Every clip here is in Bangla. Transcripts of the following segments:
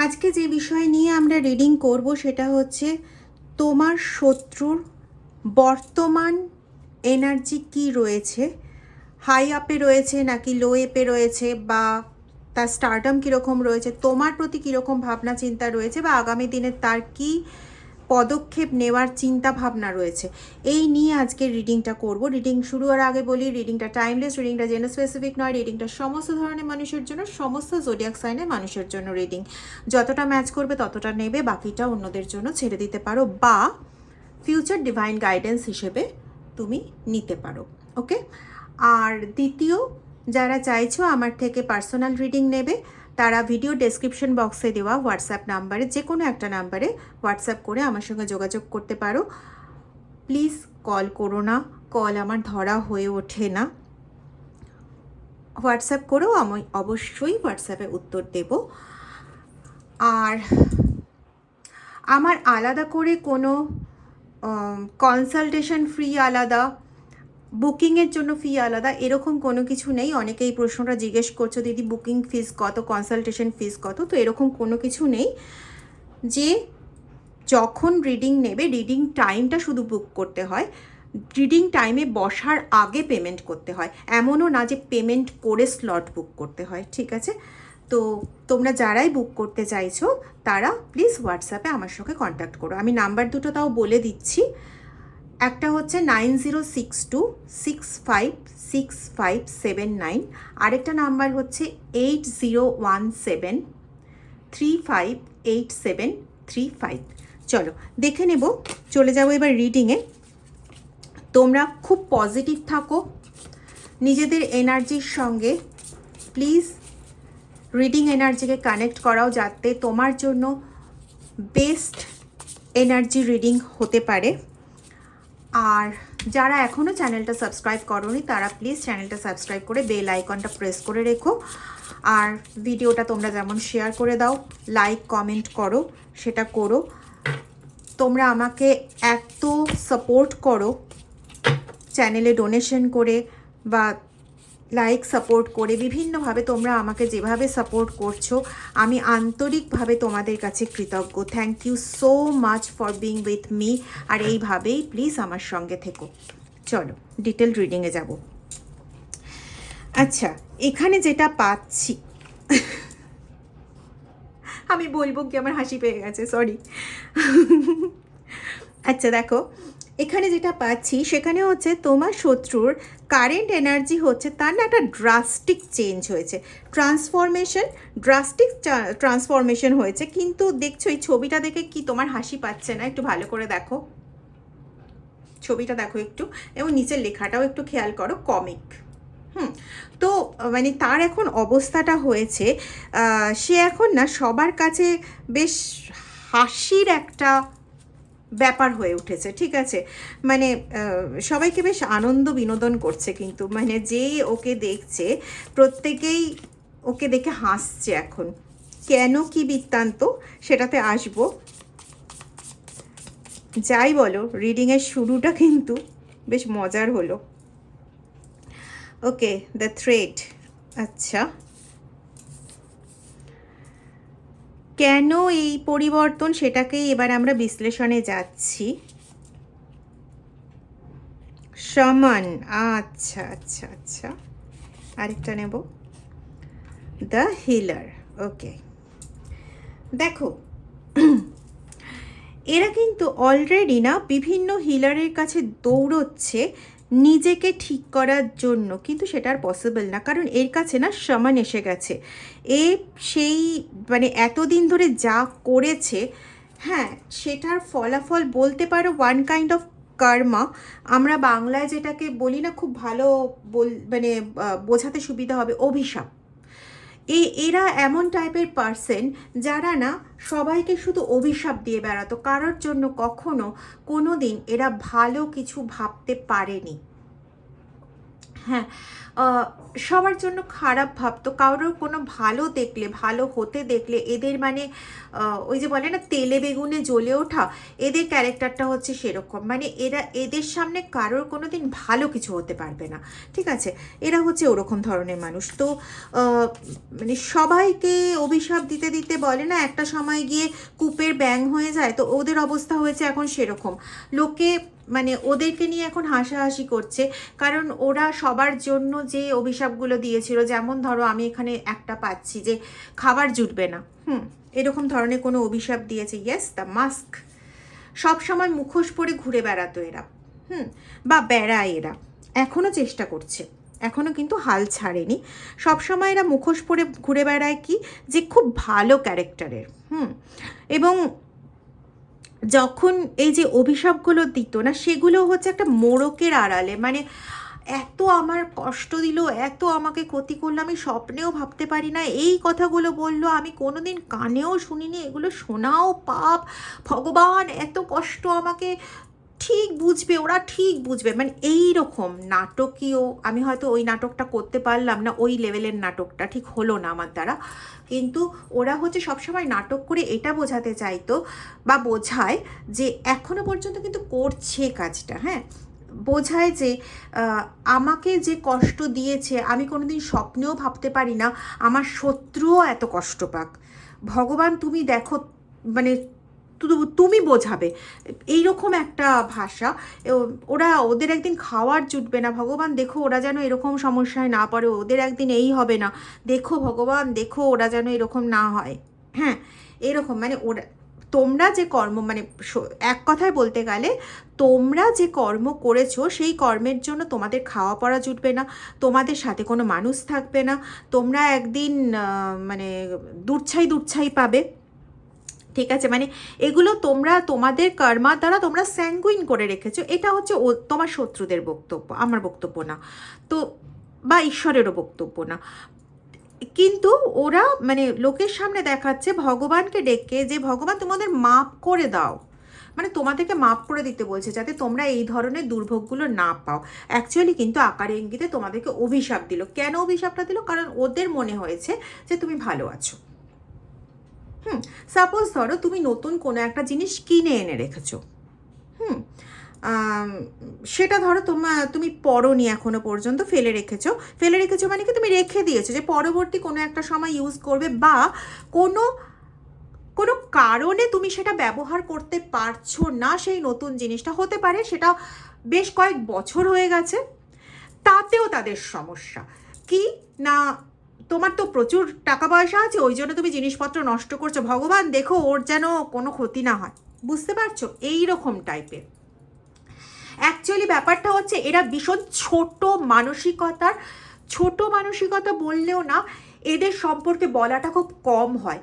আজকে যে বিষয় নিয়ে আমরা রিডিং করব সেটা হচ্ছে তোমার শত্রুর বর্তমান এনার্জি কি রয়েছে, হাই আপে রয়েছে নাকি লো এপে রয়েছে, বা তার স্টারডাম কীরকম রয়েছে, তোমার প্রতি কীরকম ভাবনা চিন্তা রয়েছে, বা আগামী দিনে তার কি পদক্ষেপ নেওয়ার চিন্তা ভাবনা রয়েছে, এই নিয়ে আজকে রিডিংটা করব। রিডিং শুরু হওয়ার আগে বলি, রিডিংটা টাইমলেস, রিডিংটা জেন্ডার স্পেসিফিক নয়, রিডিংটা সমস্ত ধরনের মানুষের জন্য, সমস্ত জোডিয়াক সাইনের মানুষের জন্য রিডিং। যতটা ম্যাচ করবে ততটা নেবে, বাকিটা অন্যদের জন্য ছেড়ে দিতে পারো, বা ফিউচার ডিভাইন গাইডেন্স হিসেবে তুমি নিতে পারো। ওকে। আর দ্বিতীয়, যারা চাইছো আমার থেকে পার্সোনাল রিডিং নেবে, তারা ভিডিও ডেসক্রিপশন বক্সে দেওয়া হোয়াটসঅ্যাপ নাম্বারে, যে কোনো একটা নাম্বারে হোয়াটসঅ্যাপ করে আমার সঙ্গে যোগাযোগ করতে পারো। প্লিজ কল করো না, কল আমার ধরা হয়ে ওঠে না। হোয়াটসঅ্যাপ করেও আমি অবশ্যই হোয়াটসঅ্যাপে উত্তর দেব। আর আমার আলাদা করে কোনো কনসালটেশন ফ্রি আলাদা, বুকিংয়ের জন্য ফি আলাদা, এরকম কোনো কিছু নেই। অনেকে এই প্রশ্নটা জিজ্ঞেস করছো, দিদি বুকিং ফিস কত, কনসালটেশন ফিস কত? তো এরকম কোনো কিছু নেই। যে যখন রিডিং নেবে, রিডিং টাইমটা শুধু বুক করতে হয়, রিডিং টাইমে বসার আগে পেমেন্ট করতে হয়, এমনও না যে পেমেন্ট করে স্লট বুক করতে হয়। ঠিক আছে? তো তোমরা যারাই বুক করতে চাইছো তারা প্লিজ হোয়াটসঅ্যাপে আমার সঙ্গে কন্ট্যাক্ট করো। আমি নাম্বার দুটো তাও বলে দিচ্ছি। একটা হচ্ছে 9062656579, আরেকটা নাম্বার হচ্ছে 8017358735। চলো দেখে নেব, চলে যাবো এবার রিডিংয়ে। তোমরা খুব পজিটিভ থাকো নিজেদের এনার্জির সঙ্গে, প্লিজ রিডিং এনার্জিকে কানেক্ট করাও, যাতে তোমার জন্য বেস্ট এনার্জি রিডিং হতে পারে। আর যারা এখনও চ্যানেলটা সাবস্ক্রাইব করোনি তারা প্লিজ চ্যানেলটা সাবস্ক্রাইব করে বেল আইকনটা প্রেস করে রেখো। আর ভিডিওটা তোমরা যেমন শেয়ার করে দাও, লাইক কমেন্ট করো, সেটা করো। তোমরা আমাকে এত সাপোর্ট করো চ্যানেলে ডোনেশন করে বা লাইক সাপোর্ট করে, বিভিন্নভাবে তোমরা আমাকে যেভাবে সাপোর্ট করছো, আমি আন্তরিকভাবে তোমাদের কাছে কৃতজ্ঞ। Thank you so much for being with me. আর এইভাবেই প্লিজ আমার সঙ্গে থেকো। চলো ডিটেল রিডিংয়ে যাব। আচ্ছা, এখানে যেটা পাচ্ছি, আমি বলবো কি আমার হাসি পেয়ে গেছে, সরি। আচ্ছা দেখো, এখানে যেটা পাচ্ছি সেখানে হচ্ছে তোমার শত্রুর কারেন্ট এনার্জি হচ্ছে, তার না একটা ড্রাস্টিক চেঞ্জ হয়েছে, ড্রাস্টিক ট্রান্সফরমেশন হয়েছে। কিন্তু দেখছো এই ছবিটা দেখে কি তোমার হাসি পাচ্ছে না? একটু ভালো করে দেখো ছবিটা, দেখো একটু, এবং নিচের লেখাটাও একটু খেয়াল করো, কমিক। তো মানে তার এখন অবস্থাটা হয়েছে, সে এখন না সবার কাছে বেশ হাসির একটা ব্যাপার হয়ে উঠেছে। ঠিক আছে? মানে সবাইকে বেশ আনন্দ বিনোদন করছে, কিন্তু মানে যেই ওকে দেখছে প্রত্যেকেই ওকে দেখে হাসছে এখন। কেন, কি বৃত্তান্ত, সেটাতে আসবো। যাই বলো, রিডিংয়ের শুরুটা কিন্তু বেশ মজার হলো। ওকে, দ্য থ্রেড। আচ্ছা, কেন এই পরিবর্তন, সেটাকেই এবার আমরা বিশ্লেষণে যাচ্ছি। সমান, আচ্ছা আচ্ছা আচ্ছা, আরেকটা নেব, দ্য হিলার। ওকে, দেখো এরা কিন্তু অলরেডি না বিভিন্ন হিলারের কাছে দৌড়চ্ছে নিজেকে ঠিক করার জন্য, কিন্তু সেটা আর পসিবল না, কারণ এর কাছে না সমান এসে গেছে। এ সেই মানে এতদিন ধরে যা করেছে, হ্যাঁ, সেটার ফলাফল বলতে পারো ওয়ান কাইন্ড অফ কর্মা। আমরা বাংলায় যেটাকে বলি না, খুব ভালো মানে বোঝাতে সুবিধা হবে, অভিশাপ। এরা এমন টাইপের পার্সন যারা না সবাইকে শুধু অভিশাপ দিয়ে বেড়াতো, কারোর জন্য কখনো কোনো দিন এরা ভালো কিছু ভাবতে পারেনি। হ্যাঁ, সবার জন্য খারাপ ভাবতো, কারোর কোনো ভালো দেখলে, ভালো হতে দেখলে এদের মানে ওই যে বলে না তেলে বেগুনে জ্বলে ওঠা, এদের ক্যারেক্টারটা হচ্ছে সেরকম। মানে এদের সামনে কারোর কোনো দিন ভালো কিছু হতে পারবে না, ঠিক আছে? এরা হচ্ছে ওরকম ধরনের মানুষ। তো মানে সবাইকে অভিশাপ দিতে দিতে বলে না একটা সময় গিয়ে কূপের ব্যাং হয়ে যায়, তো ওদের অবস্থা হয়েছে এখন সেরকম। লোকে মানে ওদেরকে নিয়ে এখন হাসাহাসি করছে, কারণ ওরা সবার জন্য যে অভিশাপগুলো দিয়েছিল, যেমন ধরো আমি এখানে একটা পাচ্ছি যে খাবার জুটবে না, এরকম ধরনের কোনো অভিশাপ দিয়েছে। Yes, the mask. সবসময় মুখোশ পরে ঘুরে বেড়াতো এরা, বা বেড়ায় এরা, এখনও চেষ্টা করছে, এখনও কিন্তু হাল ছাড়েনি। সবসময় এরা মুখোশ পরে ঘুরে বেড়ায় কি, যে খুব ভালো ক্যারেক্টারের। এবং যখন এই যে অভিশাপগুলো দিত না, সেগুলো হচ্ছে একটা মোড়কের আড়ালে, মানে এত আমার কষ্ট দিল, এত আমাকে ক্ষতি করলো, আমি স্বপ্নেও ভাবতে পারি না। এই কথাগুলো বললো, আমি কোনোদিন কানেও শুনিনি, এগুলো শোনাও পাপ। ভগবান এত কষ্ট আমাকে ঠিক বুঝবে, ওরা ঠিক বুঝবে, মানে এই রকম নাটকীয়। আমি হয়তো ওই নাটকটা করতে পারলাম না, ওই লেভেলের নাটকটা ঠিক হলো না আমার দ্বারা, কিন্তু ওরা হচ্ছে সবসময় নাটক করে এটা বোঝাতে চাইতো বা বোঝায় যে এখনো পর্যন্ত কিন্তু করছে কাজটা। হ্যাঁ, বোঝায় যে আমাকে যে কষ্ট দিয়েছে, আমি কোনোদিন স্বপ্নেও ভাবতে পারি না আমার শত্রুও এত কষ্ট পাক। ভগবান তুমি দেখো, মানে তুমি বোঝাবে, এইরকম একটা ভাষা। ওদের একদিন খাওয়ার জুটবে না, ভগবান দেখো ওরা যেন এরকম সমস্যায় না পড়ে, ওদের একদিন এই হবে না, দেখো ভগবান দেখো ওরা যেন এরকম না হয়। হ্যাঁ, এরকম মানে ওরা, তোমরা যে কর্ম, মানে এক কথায় বলতে গেলে তোমরা যে কর্ম করেছো সেই কর্মের জন্য তোমাদের খাওয়া পড়া জুটবে না, তোমাদের সাথে কোনো মানুষ থাকবে না, তোমরা একদিন মানে দূরছাই পাবে, ঠিক আছে? মানে এগুলো তোমরা তোমাদের কর্মা দ্বারা তোমরা স্যাঙ্গুইন করে রেখেছো। এটা হচ্ছে তোমার শত্রুদের বক্তব্য, আমার বক্তব্য না, তো বা ঈশ্বরেরও বক্তব্য না। কিন্তু ওরা মানে লোকের সামনে দেখাচ্ছে ভগবানকে ডেকে যে ভগবান তোমাদের মাপ করে দাও, মানে তোমাদেরকে মাপ করে দিতে বলছে যাতে তোমরা এই ধরনের দুর্ভোগগুলো না পাও। অ্যাকচুয়ালি কিন্তু আকারে ইঙ্গিতে তোমাদেরকে অভিশাপ দিল। কেন অভিশাপটা দিল? কারণ ওদের মনে হয়েছে যে তুমি ভালো আছো। সাপোজ ধরো তুমি নতুন কোনো একটা জিনিস কিনে এনে রেখেছো, সেটা ধরো তুমি পরোনি এখনো পর্যন্ত, ফেলে রেখেছো মানে কি তুমি রেখে দিয়েছো যে পরবর্তী কোনো একটা সময় ইউজ করবে, বা কোনো কোনো কারণে তুমি সেটা ব্যবহার করতে পারছো না, সেই নতুন জিনিসটা হতে পারে সেটা বেশ কয়েক বছর হয়ে গেছে, তাতেও তাদের সমস্যা কি না, তোমার তো প্রচুর টাকা পয়সা আছে, ওই জন্য তুমি জিনিসপত্র নষ্ট করছো, ভগবান দেখো ওর যেন কোনো ক্ষতি না হয়। বুঝতে পারছো? এই রকম টাইপের। অ্যাকচুয়ালি ব্যাপারটা হচ্ছে এরা ভীষণ ছোট মানসিকতা বললেও না, এদের সম্পর্কে বলাটা খুব কম হয়।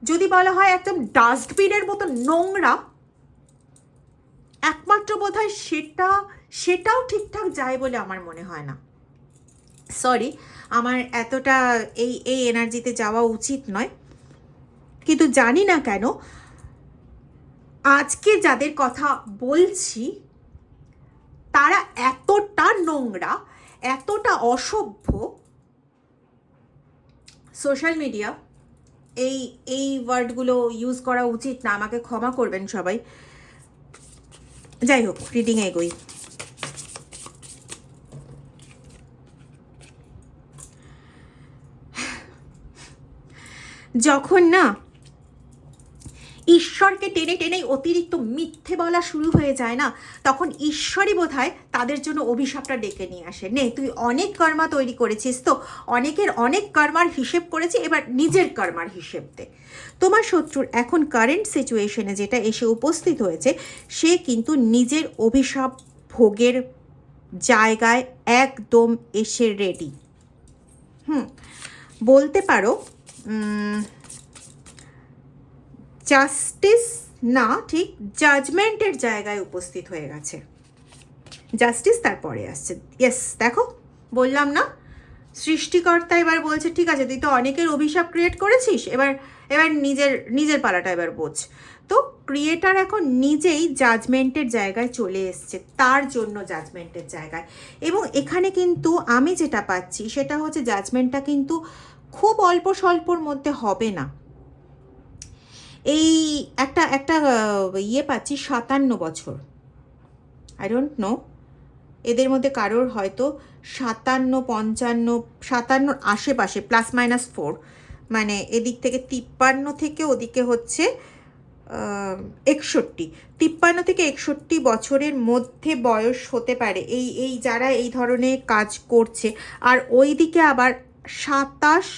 যদি বলা হয় একদম ডাস্টবিনের মতো নোংরা, একমাত্র বোধহয় সেটাও ঠিকঠাক যায় বলে আমার মনে হয় না। সরি, আমার এতটা এই এনার্জিতে যাওয়া উচিত নয়, কিন্তু জানি না কেন আজকে যাদের কথা বলছি তারা এতটা নোংরা, এতটা অসভ্য। সোশ্যাল মিডিয়া, এই ওয়ার্ডগুলো ইউজ করা উচিত না, আমাকে ক্ষমা করবেন সবাই। যাই হোক, রিডিংয়ে এগোই। যখন না ঈশ্বরকে টেনে টেনে অতিরিক্ত মিথ্যে বলা শুরু হয়ে যায় না, তখন ঈশ্বরই বোধহয় তাদের জন্য অভিশাপটা ডেকে নিয়ে আসে। নে, তুই অনেক কর্মা তৈরি করেছিস, তো অনেকের অনেক কর্মার হিসেব করেছি, এবার নিজের কর্মার হিসেব দে। তোমার শত্রুর এখন কারেন্ট সিচুয়েশনে যেটা এসে উপস্থিত হয়েছে, সে কিন্তু নিজের অভিশাপ ভোগের জায়গায় একদম এসে রেডি। বলতে পারো জাস্টিস না, ঠিক জাজমেন্টের জায়গায় উপস্থিত হয়ে গেছে। জাস্টিস তারপরে আসছে। ইয়েস, দেখো বললাম না, সৃষ্টিকর্তা এবার বলছে ঠিক আছে, তুই তো অনেকের অভিশাপ ক্রিয়েট করেছিস, এবার এবার নিজের নিজের পালাটা এবার বোঝ। তো ক্রিয়েটার এখন নিজেই জাজমেন্টের জায়গায় চলে এসছে, তার জন্য জাজমেন্টের জায়গায়। এবং এখানে কিন্তু আমি যেটা পাচ্ছি সেটা হচ্ছে জাজমেন্টটা কিন্তু খুব অল্প স্বল্পর মধ্যে হবে না। এই একটা একটা ইয়ে পাচ্ছি 57 বছর, আই ডোন্ট নো এদের মধ্যে কারোর হয়তো 57, 55, 57 আশেপাশে, +-4, মানে এদিক থেকে 53 থেকে ওদিকে হচ্ছে 61, 53 থেকে 61 বছরের মধ্যে বয়স হতে পারে এই যারা এই ধরনের কাজ করছে। আর ওই দিকে আবার 27,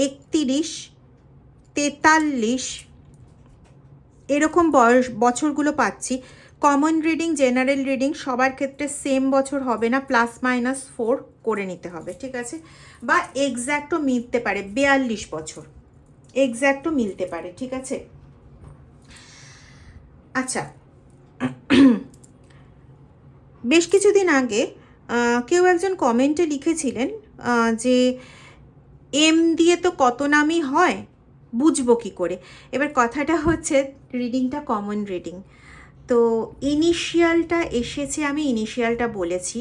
31, 43 এরকম বছরগুলো পাচ্ছি। কমন রিডিং, জেনারেল রিডিং সবার ক্ষেত্রে সেম বছর হবে না, +-4 করে নিতে হবে, ঠিক আছে? বা এক্স্যাক্টও মিলতে পারে, 42 বছর এক্স্যাক্টও মিলতে পারে, ঠিক আছে? আচ্ছা, বেশ কিছুদিন আগে কেউ একজন কমেন্টে লিখেছিলেন যে এম দিয়ে তো কত নামই হয়, বুঝবো কী করে? এবার কথাটা হচ্ছে রিডিংটা কমন রিডিং, তো ইনিশিয়ালটা এসেছে, আমি ইনিশিয়ালটা বলেছি।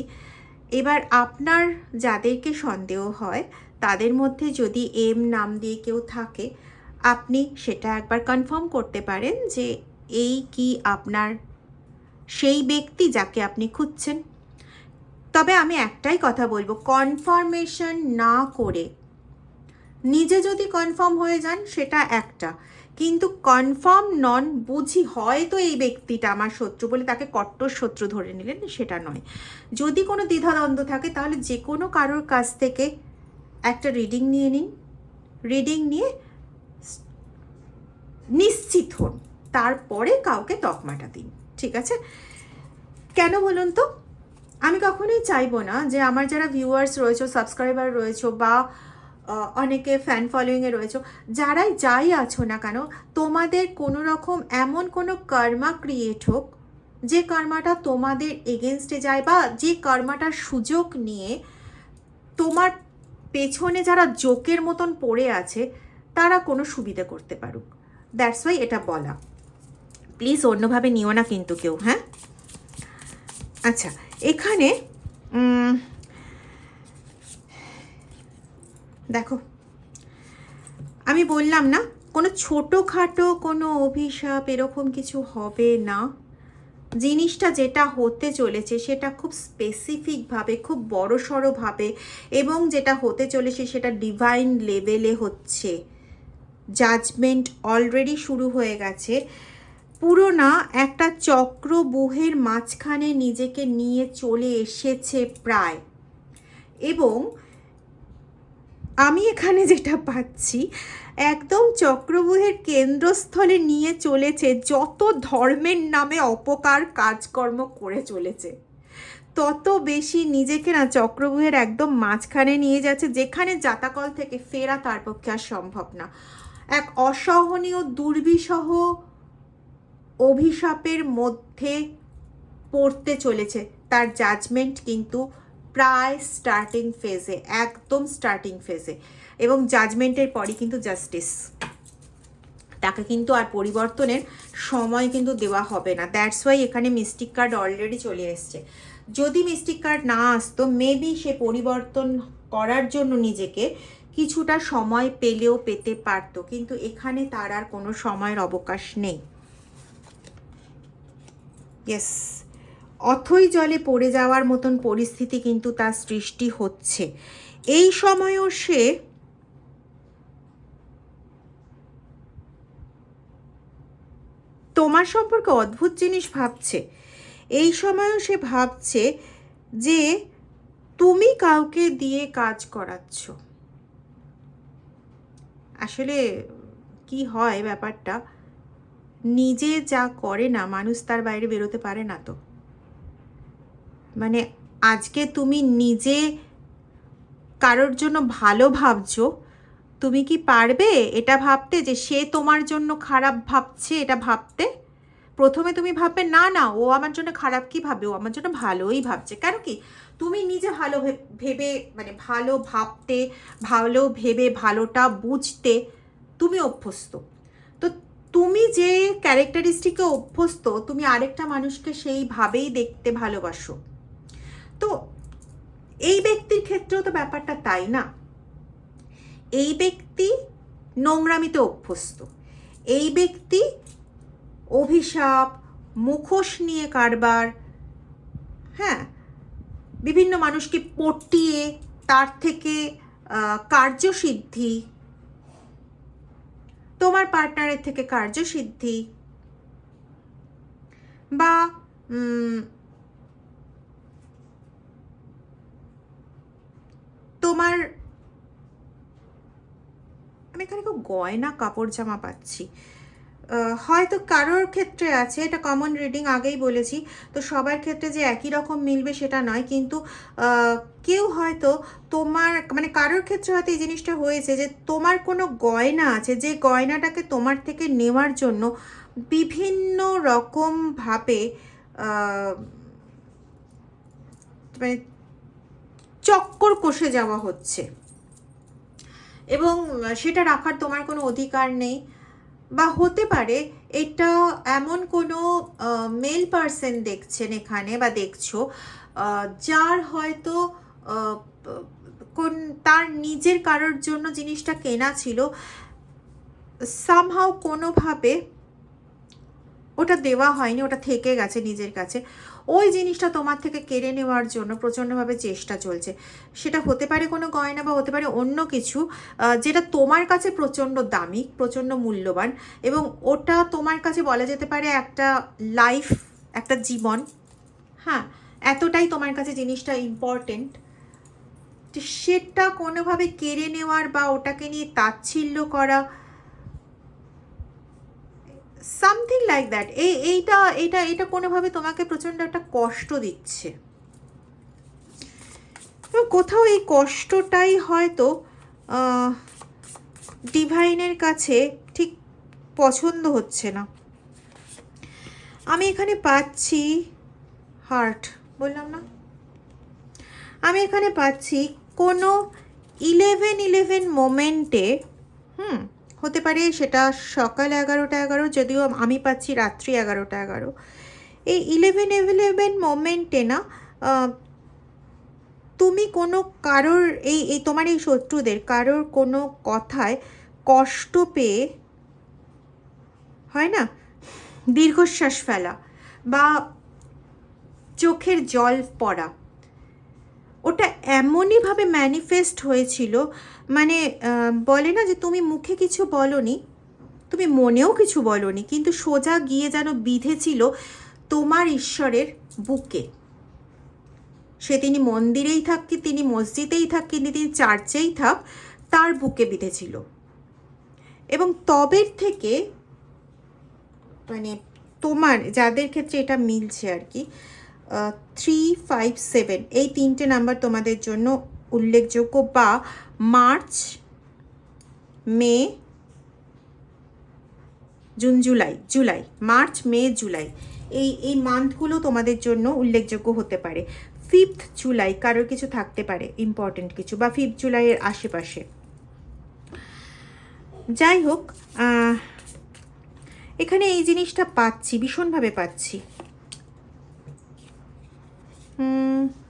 এবার আপনার যাদেরকে সন্দেহ হয় তাদের মধ্যে যদি এম নাম দিয়ে কেউ থাকে, আপনি সেটা একবার কনফার্ম করতে পারেন যে এই কি আপনার সেই ব্যক্তি যাকে আপনি খুঁজছেন। তবে আমি একটাই কথা বলবো, কনফার্মেশন না করে নিজে যদি কনফার্ম হয়ে যান সেটা একটা, কিন্তু কনফার্ম নন বুঝি হয়তো এই ব্যক্তিটা আমার শত্রু বলে তাকে কট্টর শত্রু ধরে নিলেন, সেটা নয়। যদি কোনো দ্বিধাদ্বন্দ্ব থাকে তাহলে যে কোনো কারোর কাছ থেকে একটা রিডিং নিয়ে নিন, রিডিং নিয়ে নিশ্চিত হন, তারপরে কাউকে তকমাটা দিন, ঠিক আছে? কেন বলুন তো? আমি কখনোই চাইবো না যে আমার যারা ভিউয়ার্স রয়েছে, সাবস্ক্রাইবার রয়েছে, বা অনেকে ফ্যান ফলোয়িংয়ে রয়েছে, যারাই যাই আছো না কেন, তোমাদের কোনো রকম এমন কোনো কর্মা ক্রিয়েট হোক যে কর্মাটা তোমাদের এগেনস্টে যায়, বা যে কর্মাটার সুযোগ নিয়ে তোমার পেছনে যারা জোকের মতন পড়ে আছে তারা কোনো সুবিধা করতে পারুক। দ্যাটস ওয়াই এটা বলা, প্লিজ অন্যভাবে নিও না কিন্তু কেউ, হ্যাঁ? আচ্ছা, এখানে দেখো, আমি বললাম না কোনো ছোটোখাটো কোনো অভিশাপ এরকম কিছু হবে না। জিনিসটা যেটা হতে চলেছে সেটা খুব স্পেসিফিকভাবে, খুব বড়সড়ভাবে, এবং যেটা হতে চলেছে সেটা ডিভাইন লেভেলে হচ্ছে। জাজমেন্ট অলরেডি শুরু হয়ে গেছে, পুরো না একটা চক্রব্যূহের মাঝখানে নিজেকে নিয়ে চলে এসেছে প্রায়। এবং আমি এখানে যেটা পাচ্ছি, একদম চক্রব্যূহের কেন্দ্রস্থলে নিয়ে চলেছে, যত ধর্মের নামে অপকার কাজকর্ম করে চলেছে তত বেশি নিজেকে না চক্রব্যূহের একদম মাঝখানে নিয়ে যাচ্ছে, যেখানে জাতাকল থেকে ফেরা তার পক্ষে আর সম্ভব না। এক অসহনীয় দুর্বিষহ অভিশাপের মধ্যে পড়তে চলেছে, তার জাজমেন্ট কিন্তু প্রায় স্টার্টিং ফেজে, একদম স্টার্টিং ফেজে। এবং জাজমেন্টের পরই কিন্তু জাস্টিস, তাকে কিন্তু আর পরিবর্তনের সময় কিন্তু দেওয়া হবে না। দ্যাটস ওয়াই এখানে মিস্টিক কার্ড অলরেডি চলে এসছে। যদি মিস্টিক কার্ড না আসতো, মেবি সে পরিবর্তন করার জন্য নিজেকে কিছুটা সময় পেলেও পেতে পারতো, কিন্তু এখানে তার আর কোনো সময়ের অবকাশ নেই। ইয়েস, অথই জলে পড়ে যাওয়ার মতন পরিস্থিতি কিন্তু তার সৃষ্টি হচ্ছে। এই সময়ও সে তোমার সম্পর্কে অদ্ভুত জিনিস ভাবছে। এই সময়ও সে ভাবছে যে তুমি কাউকে দিয়ে কাজ করাচ্ছ। আসলে কি হয় ব্যাপারটা, নিজে যা করে না মানুষ তার বাইরে বেরোতে পারে না। তো মানে আজকে তুমি নিজে কারোর জন্য ভালো ভাবছো, তুমি কি পারবে এটা ভাবতে যে সে তোমার জন্য খারাপ ভাবছে? এটা ভাবতে প্রথমে তুমি ভাববে না না ও আমার জন্য খারাপ কি ভাববে, ও আমার জন্য ভালোই ভাবছে। কেন কি তুমি নিজে ভালো ভেবে মানে ভালো ভাবতে, ভালো ভেবে ভালোটা বুঝতে তুমি অভ্যস্ত। তো তুমি যে ক্যারেক্টারিস্টিকে অভ্যস্ত, তুমি আরেকটা মানুষকে সেইভাবেই দেখতে ভালোবাসো। তো এই ব্যক্তির ক্ষেত্রেও তো ব্যাপারটা তাই না? এই ব্যক্তি নোংরামিতে অভ্যস্ত, এই ব্যক্তি অভিশাপ, মুখোশ নিয়ে কারবার, হ্যাঁ, বিভিন্ন মানুষকে পটিয়ে তার থেকে কার্যসিদ্ধি, তোমার পার্টনারের থেকে কার্যসিদ্ধি, বা তোমার, আমি এখানে খুব গয়না কাপড় জামা পাচ্ছি, হয়তো কারোর ক্ষেত্রে আছে, এটা কমন রিডিং আগেই বলেছি, তো সবার ক্ষেত্রে যে একই রকম মিলবে সেটা নয়, কিন্তু কেউ হয়তো তোমার মানে কারোর ক্ষেত্রে হয়তো এই জিনিসটা হয়েছে যে তোমার কোনো গয়না আছে, যে গয়নাটাকে তোমার থেকে নেওয়ার জন্য বিভিন্ন রকমভাবে মানে চক্কর কষে যাওয়া হচ্ছে, এবং সেটা রাখার তোমার কোনো অধিকার নেই। বা হতে পারে এটা এমন কোনো মেল পার্সন দেখছেন এখানে বা দেখছো, যার হয়তো তার নিজের কারোর জন্য জিনিসটা কেনা ছিল, সামহাও কোনোভাবে ওটা দেওয়া হয়নি, ওটা থেকে গেছে নিজের কাছে, ওই জিনিসটা তোমার থেকে কেড়ে নেওয়ার জন্য প্রচণ্ডভাবে চেষ্টা চলছে। সেটা হতে পারে কোনো গয়না বা হতে পারে অন্য কিছু, যেটা তোমার কাছে প্রচণ্ড দামি, প্রচণ্ড মূল্যবান, এবং ওটা তোমার কাছে বলা যেতে পারে একটা লাইফ, একটা জীবন, হ্যাঁ, এতটাই তোমার কাছে জিনিসটা ইম্পর্টেন্ট। সেটা কোনোভাবে কেড়ে নেওয়ার বা ওটাকে নিয়ে তাচ্ছিল্য করা, সামথিং লাইক দ্যাট, এইটা এটা এটা কোনোভাবে তোমাকে প্রচণ্ড একটা কষ্ট দিচ্ছে। কোথাও এই কষ্টটাই হয়তো ডিভাইনের কাছে ঠিক পছন্দ হচ্ছে না। আমি এখানে পাচ্ছি হার্ট, বললাম না, আমি এখানে পাচ্ছি কোনো 11-11 মোমেন্টে, হতে পারে সেটা সকাল 11টা 11, যদিও আমি পাচ্ছি রাত্রি 11টা 11, এই 11-11 মোমেন্টে না তুমি কোনো কারোর এই তোমার এই শত্রুদের কারোর কোনো কথায় কষ্ট পেয়ে, হয় না, দীর্ঘশ্বাস ফেলা বা চোখের জল পড়া, ওটা এমনইভাবে ম্যানিফেস্ট হয়েছিল, মানে বলে না যে তুমি মুখে কিছু বলনি, তুমি মনেও কিছু বলনি, কিন্তু সোজা গিয়ে যেন বিঁধেছিল তোমার ঈশ্বরের বুকে। সে তিনি মন্দিরেই থাক কি তিনি মসজিদেই থাক কি তিনি চার্চেই থাক, তার বুকে বিঁধেছিল। এবং তবের থেকে মানে তোমার যাদের ক্ষেত্রে এটা মিলছে আর কি, 3, 5, 7 এই 3টে নাম্বার তোমাদের জন্য উল্লেখযোগ্য, বা মার্চ, মে, জুন, জুলাই, মার্চ, মে, জুলাই, এই মান্থগুলো তোমাদের জন্য উল্লেখযোগ্য হতে পারে। 5th জুলাই কারোর কিছু থাকতে পারে ইম্পর্টেন্ট কিছু, বা 5th জুলাইয়ের আশেপাশে। যাই হোক, এখানে এই জিনিসটা পাচ্ছি, ভীষণভাবে পাচ্ছি।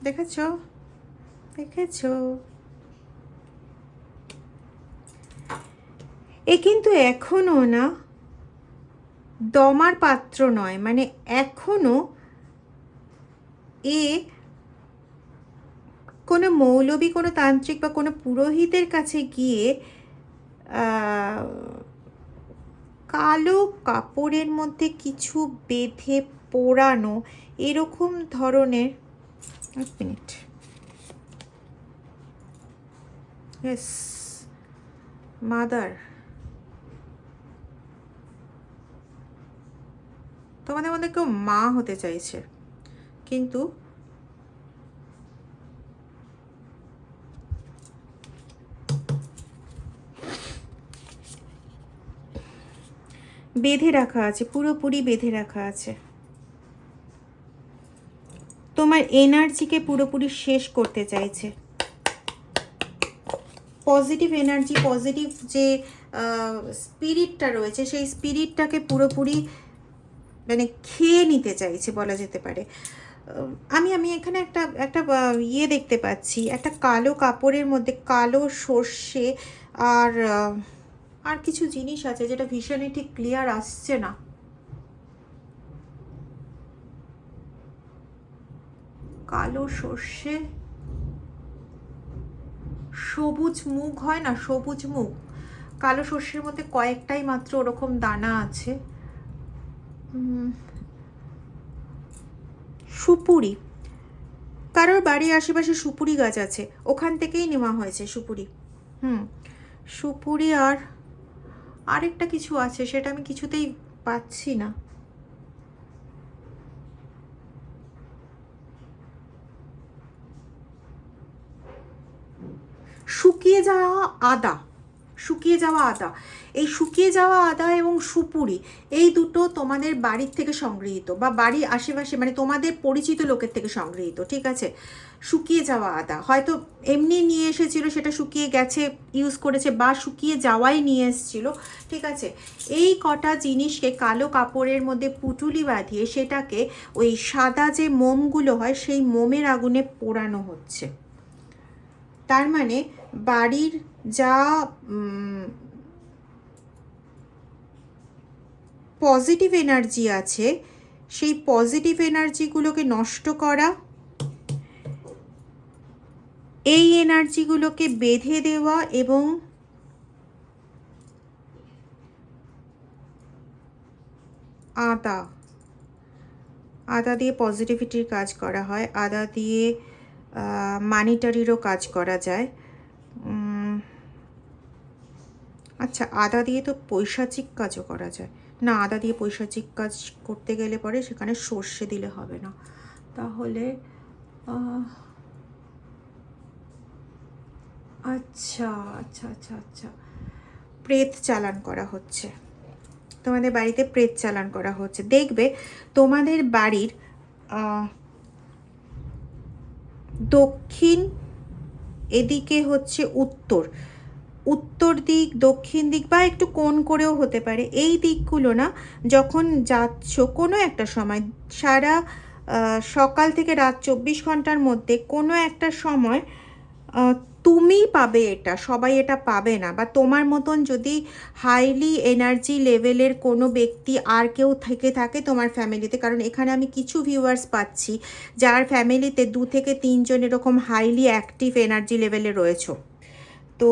দেখেছো, এ কিন্তু এখনো না দমার পাত্র নয়, মানে এখনো এ কোনো মৌলবী, কোনো তান্ত্রিক বা কোনো পুরোহিতের কাছে গিয়ে কালো কাপড়ের মধ্যে কিছু বেঁধে পোড়ানো এরকম ধরনের, এক মিনিট, ইয়েস মাদার, তোমাদের মধ্যে কেউ মা হতে চাইছে, কিন্তু বেঁধে রাখা আছে, পুরোপুরি বেঁধে রাখা আছে। তোমার এনার্জিকে পুরোপুরি শেষ করতে চাইছে। পজিটিভ এনার্জি, পজিটিভ যে স্পিরিটটা রয়েছে সেই স্পিরিটটাকে পুরোপুরি মানে খেয়ে নিতে চাইছে বলা যেতে পারে। আমি এখানে একটা ইয়ে দেখতে পাচ্ছি, একটা কালো কাপড়ের মধ্যে কালো সর্ষে আর কিছু জিনিস আছে যেটা ভীষণই ঠিক ক্লিয়ার আসছে না। কালো সর্ষে, সবুজ মুগ হয় না, সবুজ মুগ, কালো সর্ষের মধ্যে কয়েকটাই মাত্র ওরকম দানা আছে। সুপুরি, কারোর বাড়ির আশেপাশে সুপুরি গাছ আছে, ওখান থেকেই নেওয়া হয়েছে সুপুরি। সুপুরি আর আরেকটা কিছু আছে, সেটা আমি কিছুতেই পাচ্ছি না। শুকিয়ে যাওয়া আদা, শুকিয়ে যাওয়া আদা, এই শুকিয়ে যাওয়া আদা এবং সুপুরি এই দুটো তোমাদের বাড়ির থেকে সংগৃহীত বা বাড়ির আশেপাশে মানে তোমাদের পরিচিত লোকের থেকে সংগৃহীত, ঠিক আছে। শুকিয়ে যাওয়া আদা হয়তো এমনি নিয়ে এসেছিল, সেটা শুকিয়ে গেছে, ইউজ করেছে, বা শুকিয়ে যাওয়াই নিয়ে এসেছিল, ঠিক আছে। এই কটা জিনিসকে কালো কাপড়ের মধ্যে পুটুলি বাঁধিয়ে সেটাকে ওই সাদা যে মোমগুলো হয় সেই মোমের আগুনে পোড়ানো হচ্ছে। তার মানে বাড়ির যা পজিটিভ এনার্জি আছে সেই পজিটিভ এনার্জিগুলোকে নষ্ট করা, এই এনার্জিগুলোকে বেঁধে দেওয়া এবং আদা দিয়ে পজিটিভিটির কাজ করা হয়, আদা দিয়ে মানিটারিরও কাজ করা যায়। আচ্ছা, আদা দিয়ে তো পৈশাচিক কাজও করা যায় না, আদা দিয়ে পৈশাচিক কাজ করতে গেলে পরে সেখানে সর্ষে দিলে হবে না, তাহলে আচ্ছা আচ্ছা আচ্ছা আচ্ছা, প্রেত চালান করা হচ্ছে তোমাদের বাড়িতে, প্রেত চালান করা হচ্ছে। দেখবে তোমাদের বাড়ির দক্ষিণ, এদিকে হচ্ছে উত্তর, উত্তর দিক, দক্ষিণ দিক বা একটু কোণ করেও হতে পারে, এই দিকগুলো না যখন যাচ্ছ কোনো একটা সময়, সারা সকাল থেকে রাত 24 ঘন্টার মধ্যে কোনো একটা সময় তুমিই পাবে, এটা সবাই এটা পাবে না। বা তোমার মতন যদি হাইলি এনার্জি লেভেলের কোনো ব্যক্তি আর কেউ থেকে থাকে তোমার ফ্যামিলিতে, কারণ এখানে আমি কিছু ভিউয়ার্স পাচ্ছি যার ফ্যামিলিতে 2 থেকে 3 জন এরকম হাইলি অ্যাক্টিভ এনার্জি লেভেলে রয়েছো, তো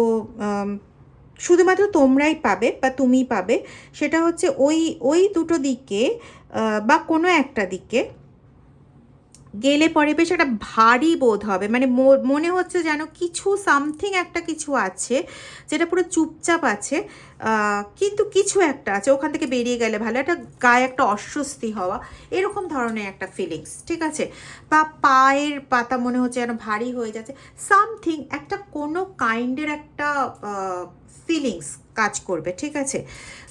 শুধুমাত্র তোমরাই পাবে বা তুমিই পাবে। সেটা হচ্ছে ওই দুটো দিকে বা কোনো একটা দিকে গেলে পরে বেশ একটা ভারী বোধ হবে, মানে মনে হচ্ছে যেন কিছু সামথিং একটা কিছু আছে যেটা পুরো চুপচাপ আছে, কিন্তু কিছু একটা আছে, ওখান থেকে বেরিয়ে গেলে ভালো, একটা গায়ে একটা অস্বস্তি হওয়া, এরকম ধরনের একটা ফিলিংস, ঠিক আছে। বা পায়ের পাতা মনে হচ্ছে যেন ভারী হয়ে যাচ্ছে, সামথিং একটা কোনো কাইন্ডের একটা ফিলিংস কাজ করবে, ঠিক আছে।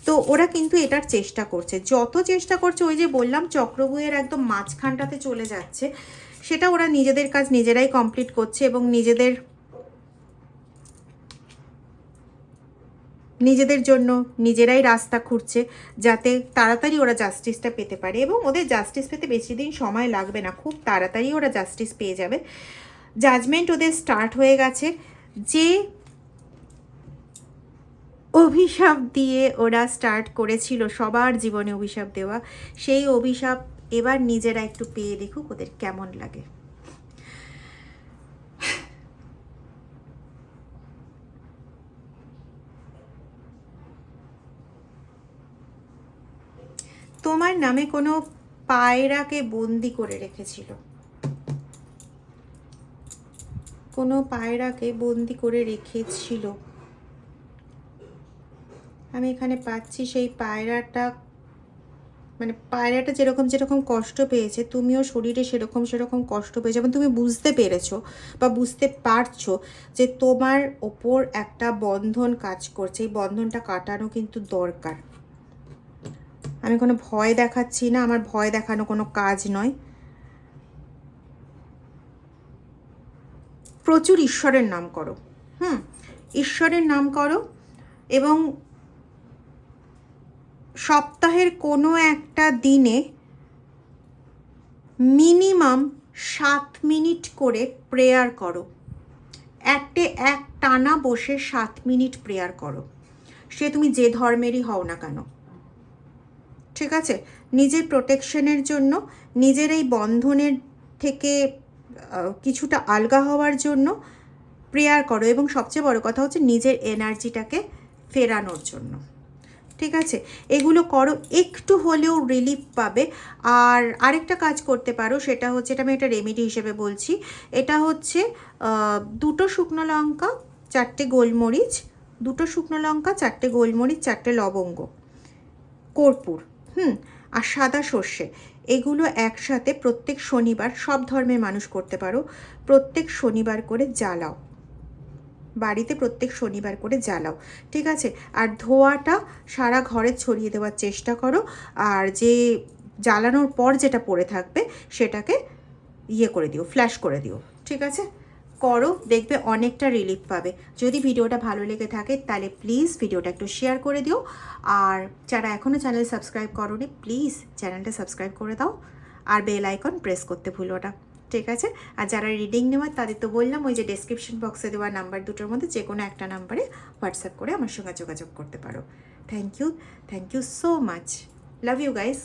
তো ওরা কিন্তু এটার চেষ্টা করছে, যত চেষ্টা করছে ওই যে বললাম চক্রবুয়ের একদম মাঝখানটাতে চলে যাচ্ছে, সেটা ওরা নিজেদের কাজ নিজেরাই কমপ্লিট করছে এবং নিজেদের জন্য নিজেরাই রাস্তা খুঁড়ছে যাতে তাড়াতাড়ি ওরা জাস্টিসটা পেতে পারে, এবং ওদের জাস্টিস পেতে বেশি দিন সময় লাগবে না, খুব তাড়াতাড়ি ওরা জাস্টিস পেয়ে যাবে। জাজমেন্ট ওদের স্টার্ট হয়ে গেছে, যে অভিশাপ দিয়ে ওরা স্টার্ট করেছিল সবার জীবনে অভিশাপ দেওয়া, সেই অভিশাপ এবার নিজেরা একটু পেয়ে দেখুক ওদের কেমন লাগে। তোমার নামে কোনো পায়রাকে বন্দি করে রেখেছিল, কোনো পায়রাকে বন্দি করে রেখেছিল, আমি এখানে পাচ্ছি। সেই পায়রাটা মানে পায়রাটা যেরকম যেরকম কষ্ট পেয়েছে তুমিও শরীরে সেরকম কষ্ট পেয়েছো, এবং তুমি বুঝতে পেরেছো বা বুঝতে পারছো যে তোমার ওপর একটা বন্ধন কাজ করছে, এই বন্ধনটা কাটানো কিন্তু দরকার। আমি কোনো ভয় দেখাচ্ছি না, আমার ভয় দেখানো কোনো কাজ নয়। প্রচুর ঈশ্বরের নাম করো, ঈশ্বরের নাম করো, এবং সপ্তাহের কোনো একটা দিনে মিনিমাম 7 মিনিট করে প্রেয়ার করো। এক টানা বসে 7 মিনিট প্রেয়ার করো, সে তুমি যে ধর্মেরই হও না কেন, ঠিক আছে? নিজের প্রোটেকশনের জন্য, নিজের এই বন্ধনের থেকে কিছুটা আলগা হওয়ার জন্য প্রেয়ার করো, এবং সবচেয়ে বড় কথা হচ্ছে নিজের এনার্জিটাকে ফেরানোর জন্য, ঠিক আছে? এগুলো করো, একটু হলেও রিলিফ পাবে। আর আরেকটা কাজ করতে পারো, সেটা হচ্ছে, এটা আমি একটা রেমেডি হিসেবে বলছি, এটা হচ্ছে 2টো শুকনো লঙ্কা, 4টে গোলমরিচ, 2টো শুকনো লঙ্কা, 4টে গোলমরিচ, 4টে লবঙ্গ, কর্পূর, আর সাদা সর্ষে, এগুলো একসাথে প্রত্যেক শনিবার, সব ধর্মের মানুষ করতে পারো, প্রত্যেক শনিবার করে জ্বালাও, বাড়িতে প্রত্যেক শনিবার করে জ্বালাও, ঠিক আছে? আর ধোঁয়াটা সারা ঘরে ছড়িয়ে দেওয়ার চেষ্টা করো, আর যে জ্বালানোর পর যেটা পড়ে থাকবে সেটাকে করে দিও, ফ্ল্যাশ করে দিও, ঠিক আছে? করো, দেখবে অনেকটা রিলিফ পাবে। যদি ভিডিওটা ভালো লেগে থাকে তাহলে প্লিজ ভিডিওটা একটু শেয়ার করে দিও, আর যারা এখনও চ্যানেল সাবস্ক্রাইব করোনি প্লিজ চ্যানেলটা সাবস্ক্রাইব করে দাও, আর বেল আইকন প্রেস করতে ভুলো না, ঠিক আছে? আর যারা রিডিং নেওয়ার তাদের তো বললাম, ওই যে ডেসক্রিপশন বক্সে দেওয়া নাম্বার দুটোর মধ্যে যে কোনো একটা নাম্বারে হোয়াটসঅ্যাপ করে আমার সঙ্গে যোগাযোগ করতে পারো। Thank you so much, love you guys.